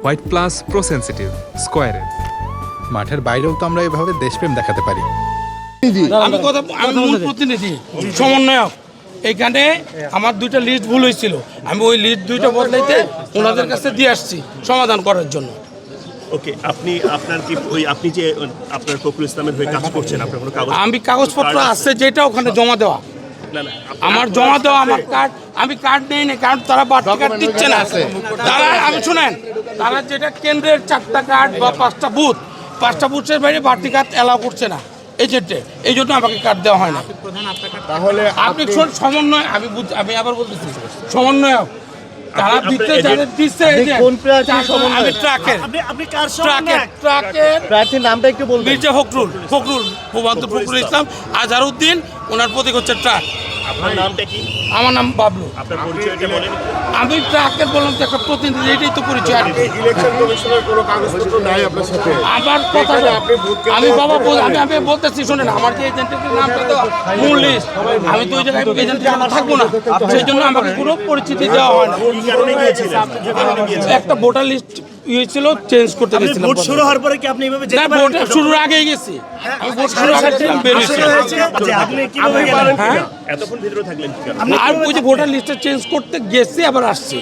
White plus pro sensitive স্কয়ারের মাঠের বাইরেও তো আমরা এভাবে দেশপ্রেম দেখাতে পারি। আমি মূল প্রতিনিধি সমন্বয়ক। এইখানে আমার দুইটা লিস্ট ভুল হয়েছিল, আমি ওই লিস্ট দুইটা বদলাইতে ওনাদের কাছে দিয়ে আসছি সমাধান করার জন্য। ওকে, আপনি যে আপনার ফখরুল ইসলামের হয়ে কাজ করছেন, আপনার কোনো কাগজ? আমি কাগজপত্র আছে যেটা ওখানে জমা দেওয়া, আমার জমা দেওয়া আমার কার্ড, আমি কার্ড নেই না, কারণ তারা বাড়তি কার্ড দিচ্ছে না। তারা আমি শুনেন, তারা যেটা কেন্দ্রের 4টা কার্ড বা 5টা বুথের বাইরে বাড়তি কার্ড অ্যালাউ করছে না এজেন্টে, এই জন্য আমাকে কার্ড দেওয়া হয় না। তাহলে আপনি সমন্বয়, আমি আবার বলতেছি সমন্বয়ক, তারা দিচ্ছে যাদের দিচ্ছে, কোন প্রার্থীর সমন্বয়? আমি ট্রাকের প্রার্থীর নামটা একটু বলবেন? মির্জা ফখরুল ইসলাম আজহারউদ্দিন, ওনার প্রতীক হচ্ছে ট্রাক। আপনার নামটা কি? আমার নাম বাবলু। আপনার পরিচয়টা বলেন। আমি ট্রাকের বললাম তো একটা প্রতিনিধি, এটাই তো পরিচয়। ইলেকশন কমিশনের কোনো কাগজপত্র নাই আপনার সাথে? আমার কথা আমি বাবা আমি বলতেছি, শোনেন, আমার যে এজেন্টের নামটা তো মূল লিস্ট, আমি তো ওই জায়গায় এজেন্টের নাম থাকবো না, সেই জন্য আমাকে কোনো পরিচিতি দেওয়া হয় না। কি কারণে গিয়েছিলেন? একটা ভোটার লিস্ট হয়েছিল, চেঞ্জ করতে গেছিলাম। ভোট শুরু হওয়ার পরে কি আপনি এভাবে যেতে পারেন? ভোট শুরুর আগেই গেছি, আমি ভোট শুরুর আগে ছিলাম, বেরিয়েছি। আপনি কিভাবে গেলেন? হ্যাঁ, এতক্ষণ ভিতরে থাকলেন কি কারণে? আর ওই যে ভোটার লিস্টটা চেঞ্জ করতে গেছি, আবার আসছি।